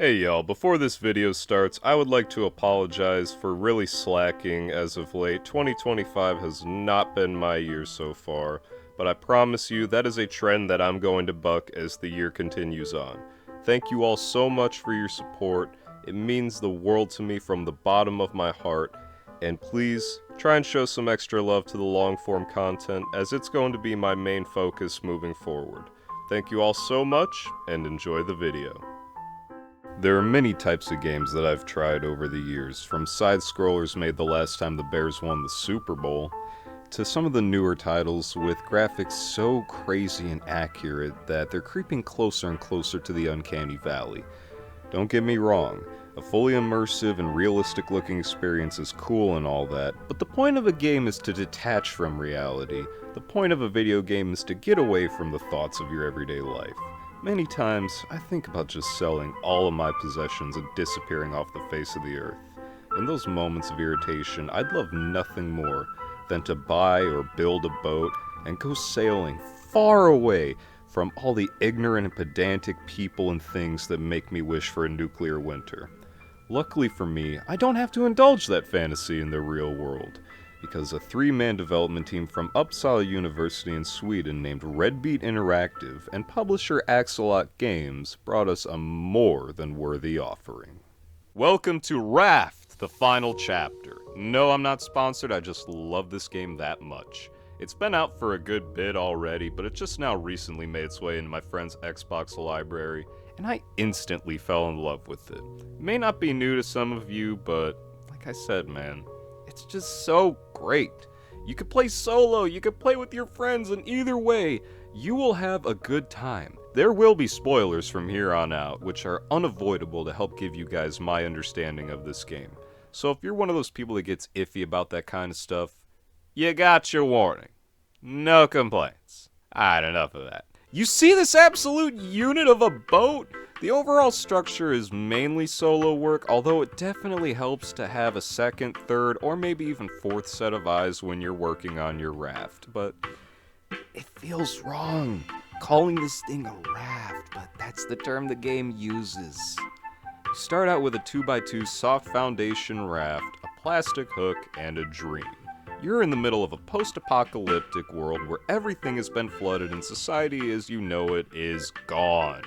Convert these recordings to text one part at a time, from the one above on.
Hey y'all, before this video starts, I would like to apologize for really slacking as of late. 2025 has not been my year so far, but I promise you that is a trend that I'm going to buck as the year continues on. Thank you all so much for your support. It means the world to me from the bottom of my heart, and please try and show some extra love to the long-form content as it's going to be my main focus moving forward. Thank you all so much, and enjoy the video. There are many types of games that I've tried over the years, from side-scrollers made the last time the Bears won the Super Bowl, to some of the newer titles with graphics so crazy and accurate that they're creeping closer and closer to the uncanny valley. Don't get me wrong, a fully immersive and realistic looking experience is cool and all that, but the point of a game is to detach from reality. The point of a video game is to get away from the thoughts of your everyday life. Many times, I think about just selling all of my possessions and disappearing off the face of the earth. In those moments of irritation, I'd love nothing more than to buy or build a boat and go sailing far away from all the ignorant and pedantic people and things that make me wish for a nuclear winter. Luckily for me, I don't have to indulge that fantasy in the real world, because a three-man development team from Uppsala University in Sweden named Redbeat Interactive and publisher Axolot Games brought us a more than worthy offering. Welcome to Raft, the final chapter. No, I'm not sponsored, I just love this game that much. It's been out for a good bit already, but it just now recently made its way into my friend's Xbox library, and I instantly fell in love with it. It may not be new to some of you, but like I said, man, it's just so great. You could play solo, you could play with your friends, and either way, you will have a good time. There will be spoilers from here on out, which are unavoidable to help give you guys my understanding of this game. So if you're one of those people that gets iffy about that kind of stuff, you got your warning. No complaints. Alright, enough of that. You see this absolute unit of a boat? The overall structure is mainly solo work, although it definitely helps to have a second, third, or maybe even fourth set of eyes when you're working on your raft. But it feels wrong calling this thing a raft, but that's the term the game uses. You start out with a 2x2 soft foundation raft, a plastic hook, and a dream. You're in the middle of a post-apocalyptic world where everything has been flooded and society as you know it is gone.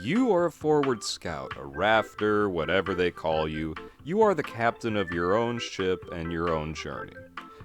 You are a forward scout, a rafter, whatever they call you. You are the captain of your own ship and your own journey.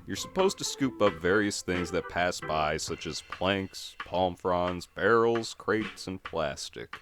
You're supposed to scoop up various things that pass by, such as planks, palm fronds, barrels, crates, and plastic.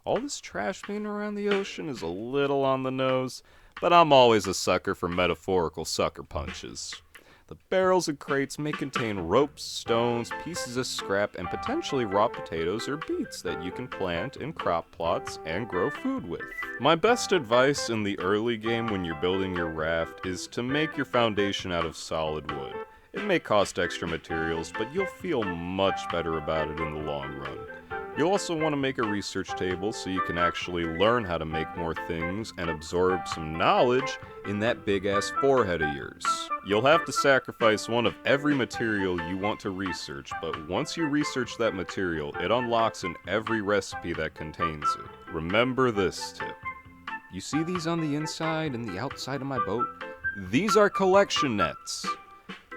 All this trash being around the ocean is a little on the nose, but I'm always a sucker for metaphorical sucker punches. The barrels and crates may contain ropes, stones, pieces of scrap, and potentially raw potatoes or beets that you can plant in crop plots and grow food with. My best advice in the early game when you're building your raft is to make your foundation out of solid wood. It may cost extra materials, but you'll feel much better about it in the long run. You'll also want to make a research table so you can actually learn how to make more things and absorb some knowledge in that big-ass forehead of yours. You'll have to sacrifice one of every material you want to research, but once you research that material, it unlocks in every recipe that contains it. Remember this tip. You see these on the inside and the outside of my boat? These are collection nets.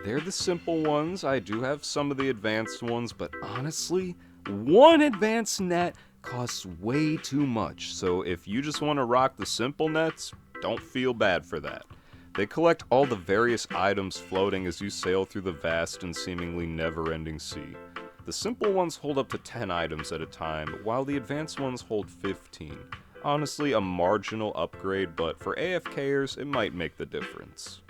They're the simple ones. I do have some of the advanced ones, but honestly, one advanced net costs way too much, so if you just want to rock the simple nets, don't feel bad for that. They collect all the various items floating as you sail through the vast and seemingly never-ending sea. The simple ones hold up to 10 items at a time, while the advanced ones hold 15. Honestly, a marginal upgrade, but for AFKers, it might make the difference.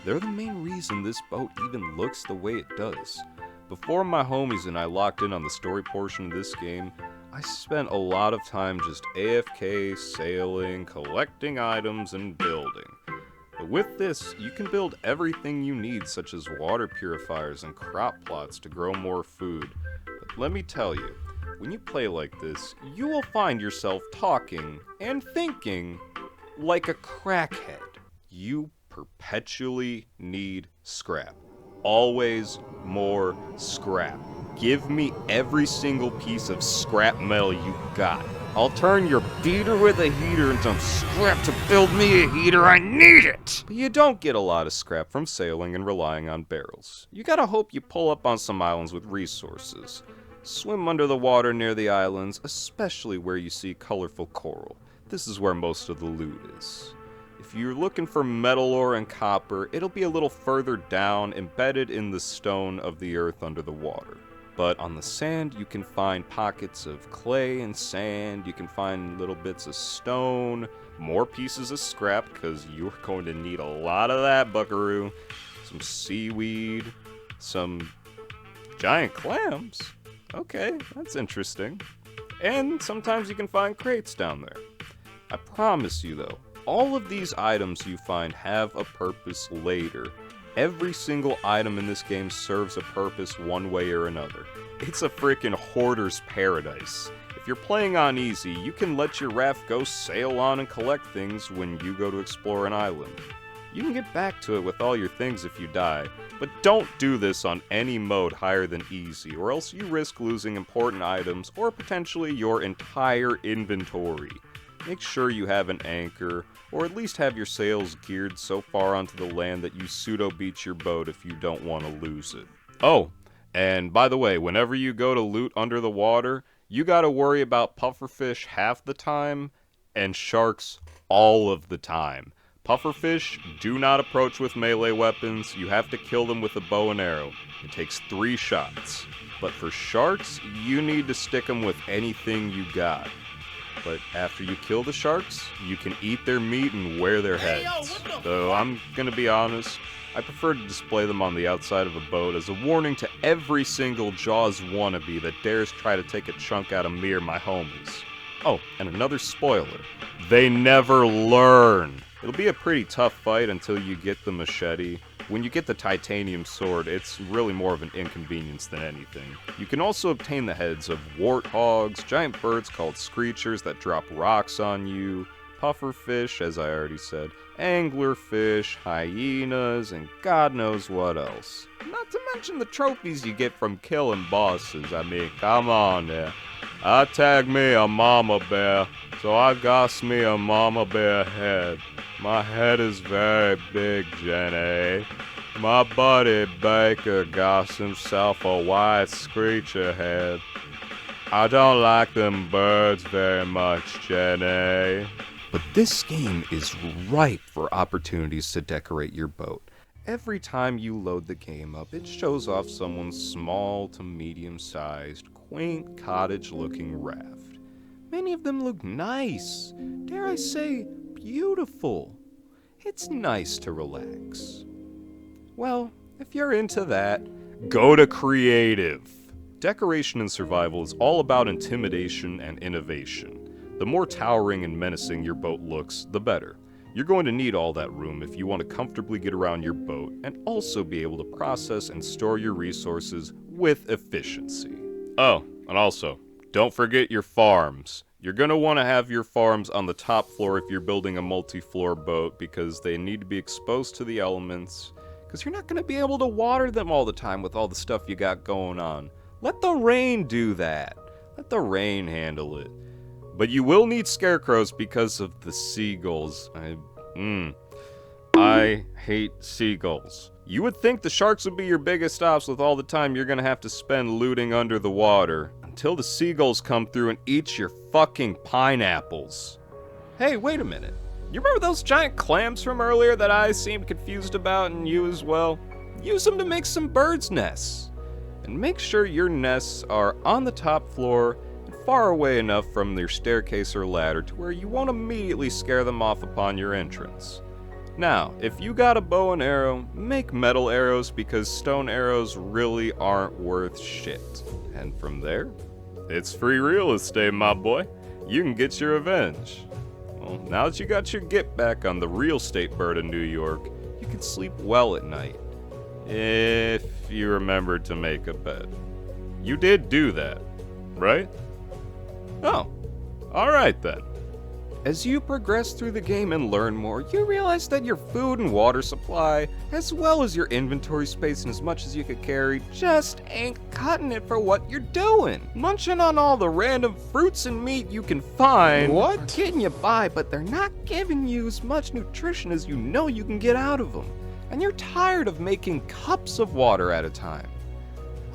They're the main reason this boat even looks the way it does. Before my homies and I locked in on the story portion of this game, I spent a lot of time just AFK, sailing, collecting items, and building. But with this, you can build everything you need, such as water purifiers and crop plots to grow more food. But let me tell you, when you play like this, you will find yourself talking and thinking like a crackhead. You perpetually need scrap. Always more scrap. Give me every single piece of scrap metal you got. I'll turn your beater with a heater into some scrap to build me a heater. I need it! But you don't get a lot of scrap from sailing and relying on barrels. You gotta hope you pull up on some islands with resources. Swim under the water near the islands, especially where you see colorful coral. This is where most of the loot is. If you're looking for metal ore and copper, it'll be a little further down, embedded in the stone of the earth under the water. But on the sand, you can find pockets of clay and sand, you can find little bits of stone, more pieces of scrap, because you're going to need a lot of that, buckaroo. Some seaweed, some giant clams. Okay, that's interesting. And sometimes you can find crates down there. I promise you though, all of these items you find have a purpose later. Every single item in this game serves a purpose one way or another. It's a freaking hoarder's paradise. If you're playing on easy, you can let your raft go sail on and collect things when you go to explore an island. You can get back to it with all your things if you die, but don't do this on any mode higher than easy, or else you risk losing important items or potentially your entire inventory. Make sure you have an anchor, or at least have your sails geared so far onto the land that you pseudo-beach your boat if you don't want to lose it. Oh, and by the way, whenever you go to loot under the water, you gotta worry about pufferfish half the time, and sharks all of the time. Pufferfish do not approach with melee weapons, you have to kill them with a bow and arrow. It takes 3 shots. But for sharks, you need to stick them with anything you got. But after you kill the sharks, you can eat their meat and wear their heads. Though I'm gonna be honest, I prefer to display them on the outside of a boat as a warning to every single Jaws wannabe that dares try to take a chunk out of me or my homies. Oh, and another spoiler. They never learn! It'll be a pretty tough fight until you get the machete. When you get the titanium sword, it's really more of an inconvenience than anything. You can also obtain the heads of warthogs, giant birds called screechers that drop rocks on you, pufferfish, as I already said, anglerfish, hyenas, and God knows what else. Not to mention the trophies you get from killing bosses. I mean, come on there. I tagged me a mama bear, so I got me a mama bear head. My head is very big, Jenny. My buddy Baker got himself a white screecher head. I don't like them birds very much, Jenny. But this game is ripe for opportunities to decorate your boat. Every time you load the game up, it shows off someone's small to medium-sized, quaint cottage-looking raft. Many of them look nice, dare I say, beautiful. It's nice to relax. Well, if you're into that, go to creative. Decoration in survival is all about intimidation and innovation. The more towering and menacing your boat looks, the better. You're going to need all that room if you want to comfortably get around your boat and also be able to process and store your resources with efficiency. Oh, and also, don't forget your farms. You're going to want to have your farms on the top floor if you're building a multi-floor boat because they need to be exposed to the elements, because you're not going to be able to water them all the time with all the stuff you got going on. Let the rain do that. Let the rain handle it. But you will need scarecrows because of the seagulls. I hate seagulls. You would think the sharks would be your biggest ops with all the time you're gonna have to spend looting under the water. Until the seagulls come through and eat your fucking pineapples. Hey, wait a minute. You remember those giant clams from earlier that I seemed confused about, and you as well? Use them to make some birds' nests. And make sure your nests are on the top floor and far away enough from your staircase or ladder to where you won't immediately scare them off upon your entrance. Now, if you got a bow and arrow, make metal arrows because stone arrows really aren't worth shit. And from there, it's free real estate, my boy. You can get your revenge. Well, now that you got your get back on the real estate bird of New York, you can sleep well at night. If you remember to make a bed. You did do that, right? Oh, alright then. As you progress through the game and learn more, you realize that your food and water supply, as well as your inventory space and as much as you could carry, just ain't cutting it for what you're doing. Munching on all the random fruits and meat you can find What? are getting you by, but they're not giving you as much nutrition as you know you can get out of them. And you're tired of making cups of water at a time.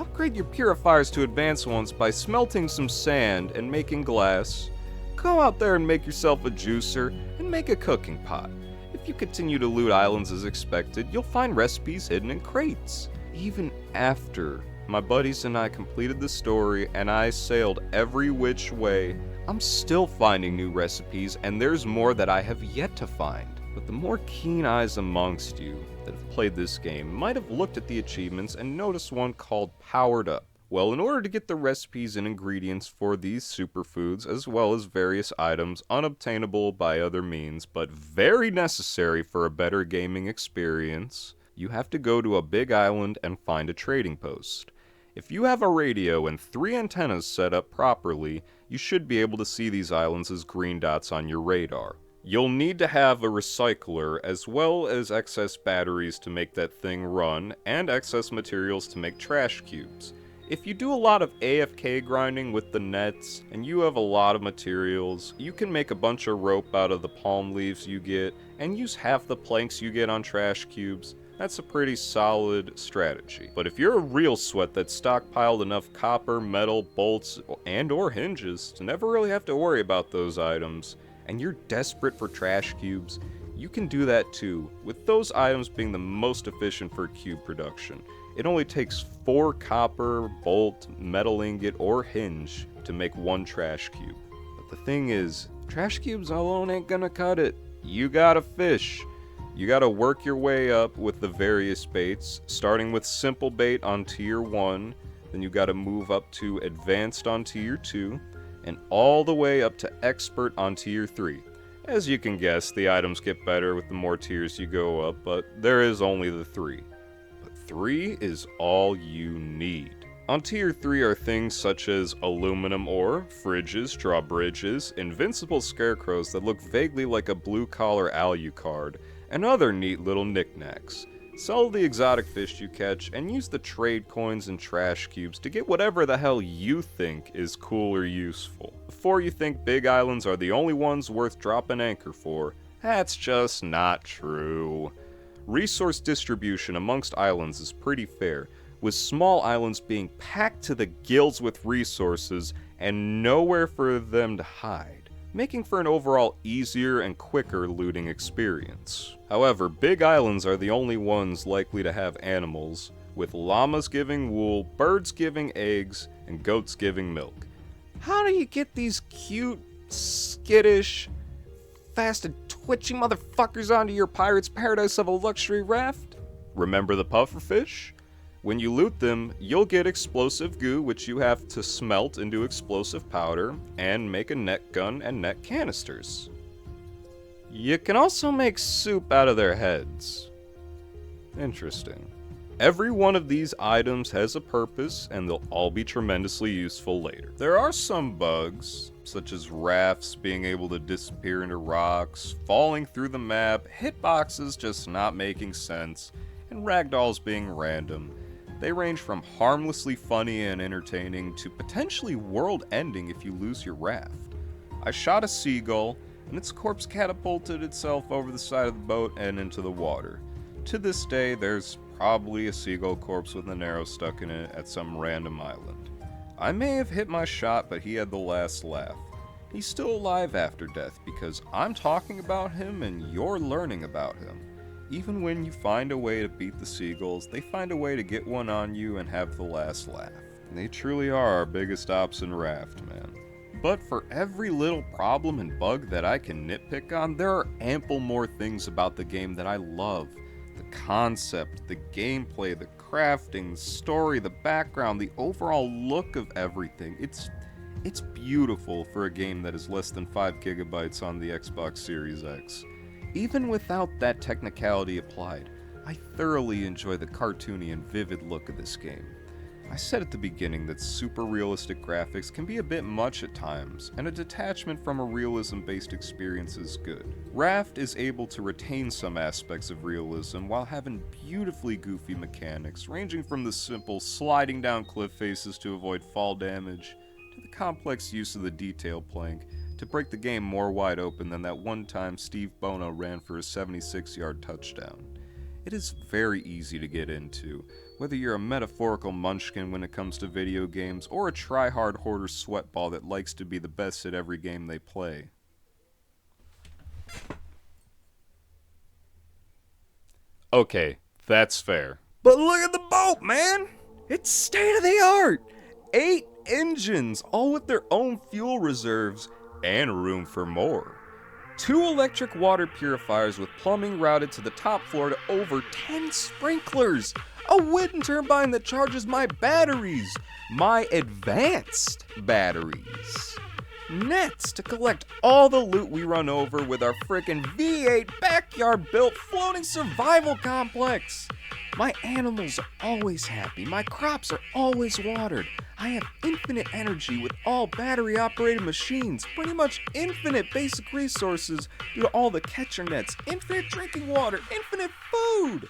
Upgrade your purifiers to advanced ones by smelting some sand and making glass. Go out there and make yourself a juicer and make a cooking pot. If you continue to loot islands as expected, you'll find recipes hidden in crates. Even after my buddies and I completed the story and I sailed every which way, I'm still finding new recipes and there's more that I have yet to find. But the more keen eyes amongst you that have played this game might have looked at the achievements and noticed one called Powered Up. Well, in order to get the recipes and ingredients for these superfoods, as well as various items unobtainable by other means, but very necessary for a better gaming experience, you have to go to a big island and find a trading post. If you have a radio and 3 antennas set up properly, you should be able to see these islands as green dots on your radar. You'll need to have a recycler, as well as excess batteries to make that thing run, and excess materials to make trash cubes. If you do a lot of AFK grinding with the nets, and you have a lot of materials, you can make a bunch of rope out of the palm leaves you get, and use half the planks you get on trash cubes. That's a pretty solid strategy. But if you're a real sweat that's stockpiled enough copper, metal, bolts, and or hinges to never really have to worry about those items, and you're desperate for trash cubes, you can do that too, with those items being the most efficient for cube production. It only takes 4 copper, bolt, metal ingot, or hinge to make 1 trash cube. But the thing is, trash cubes alone ain't gonna cut it. You gotta fish. You gotta work your way up with the various baits, starting with simple bait on tier 1, then you gotta move up to advanced on tier 2, and all the way up to expert on tier 3. As you can guess, the items get better with the more tiers you go up, but there is only the 3. 3 is all you need. On tier 3 are things such as aluminum ore, fridges, drawbridges, invincible scarecrows that look vaguely like a blue-collar Alucard, and other neat little knickknacks. Sell the exotic fish you catch, and use the trade coins and trash cubes to get whatever the hell you think is cool or useful. Before you think big islands are the only ones worth dropping anchor for, that's just not true. Resource distribution amongst islands is pretty fair, with small islands being packed to the gills with resources and nowhere for them to hide, making for an overall easier and quicker looting experience. However, big islands are the only ones likely to have animals, with llamas giving wool, birds giving eggs, and goats giving milk. How do you get these cute, skittish, fast and twitchy motherfuckers onto your pirate's paradise of a luxury raft? Remember the pufferfish? When you loot them, you'll get explosive goo, which you have to smelt into explosive powder, and make a net gun and net canisters. You can also make soup out of their heads. Interesting. Every one of these items has a purpose, and they'll all be tremendously useful later. There are some bugs, such as rafts being able to disappear into rocks, falling through the map, hitboxes just not making sense, and ragdolls being random. They range from harmlessly funny and entertaining to potentially world-ending if you lose your raft. I shot a seagull, and its corpse catapulted itself over the side of the boat and into the water. To this day, there's probably a seagull corpse with an arrow stuck in it at some random island. I may have hit my shot, but he had the last laugh. He's still alive after death because I'm talking about him and you're learning about him. Even when you find a way to beat the seagulls, they find a way to get one on you and have the last laugh. They truly are our biggest ops in Raft, man. But for every little problem and bug that I can nitpick on, there are ample more things about the game that I love. The concept, the gameplay, the crafting, the story, the background, the overall look of everything. It's beautiful for a game that is less than 5 gigabytes on the Xbox Series X. Even without that technicality applied, I thoroughly enjoy the cartoony and vivid look of this game. I said at the beginning that super realistic graphics can be a bit much at times, and a detachment from a realism-based experience is good. Raft is able to retain some aspects of realism while having beautifully goofy mechanics, ranging from the simple sliding down cliff faces to avoid fall damage, to the complex use of the detail plank to break the game more wide open than that one time Steve Bono ran for a 76-yard touchdown. It is very easy to get into, whether you're a metaphorical munchkin when it comes to video games, or a try-hard hoarder sweatball that likes to be the best at every game they play. Okay, that's fair. But look at the boat, man! It's state-of-the-art! 8 engines, all with their own fuel reserves, and room for more. 2 electric water purifiers with plumbing routed to the top floor to over 10 sprinklers. A wind turbine that charges my batteries. My advanced batteries. Nets to collect all the loot we run over with our frickin' V8 backyard-built floating survival complex. My animals are always happy. My crops are always watered. I have infinite energy with all battery-operated machines, pretty much infinite basic resources due to all the catcher nets, infinite drinking water, infinite food!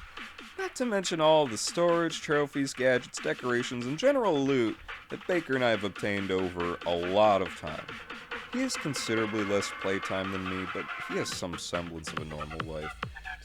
Not to mention all the storage, trophies, gadgets, decorations, and general loot that Baker and I have obtained over a lot of time. He has considerably less playtime than me, but he has some semblance of a normal life.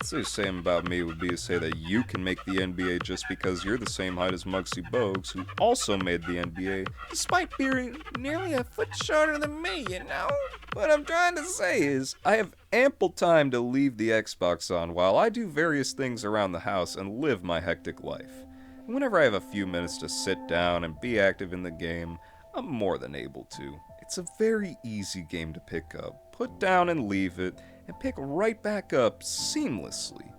To say the same about me would be to say that you can make the NBA just because you're the same height as Muggsy Bogues, who also made the NBA, despite being nearly a foot shorter than me, you know? What I'm trying to say is, I have ample time to leave the Xbox on while I do various things around the house and live my hectic life. And whenever I have a few minutes to sit down and be active in the game, I'm more than able to. It's a very easy game to pick up, put down and leave it, and pick right back up seamlessly.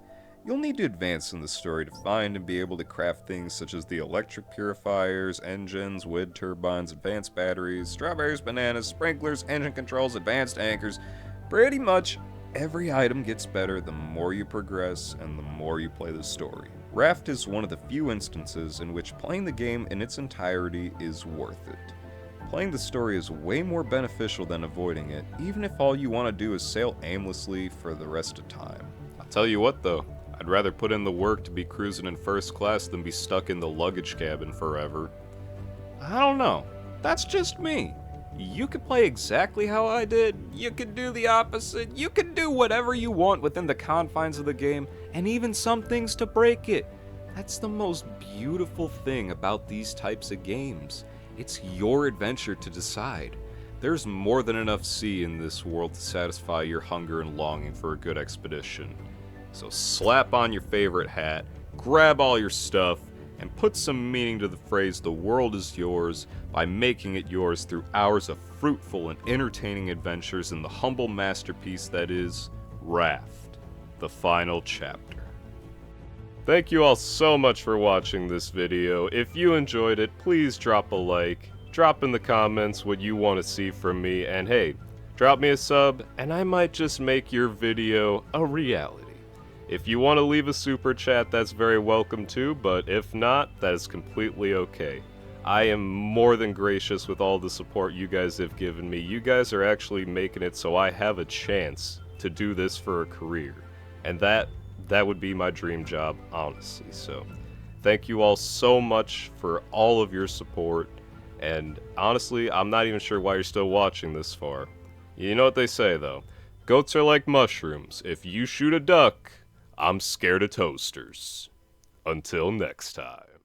You'll need to advance in the story to find and be able to craft things such as the electric purifiers, engines, wind turbines, advanced batteries, strawberries, bananas, sprinklers, engine controls, advanced anchors. Pretty much every item gets better the more you progress and the more you play the story. Raft is one of the few instances in which playing the game in its entirety is worth it. Playing the story is way more beneficial than avoiding it, even if all you want to do is sail aimlessly for the rest of time. I'll tell you what though, I'd rather put in the work to be cruising in first class than be stuck in the luggage cabin forever. I don't know. That's just me. You could play exactly how I did, you could do the opposite, you could do whatever you want within the confines of the game, and even some things to break it. That's the most beautiful thing about these types of games. It's your adventure to decide. There's more than enough sea in this world to satisfy your hunger and longing for a good expedition. So slap on your favorite hat, grab all your stuff, and put some meaning to the phrase "the world is yours" by making it yours through hours of fruitful and entertaining adventures in the humble masterpiece that is Raft, the final chapter. Thank you all so much for watching this video. If you enjoyed it, please drop a like, drop in the comments what you want to see from me, and hey, drop me a sub, and I might just make your video a reality. If you want to leave a super chat, that's very welcome too, but if not, that is completely okay. I am more than gracious with all the support you guys have given me. You guys are actually making it so I have a chance to do this for a career, and that would be my dream job, honestly. So thank you all so much for all of your support, and honestly, I'm not even sure why you're still watching this far. You know what they say though, goats are like mushrooms. If you shoot a duck, I'm scared of toasters. Until next time.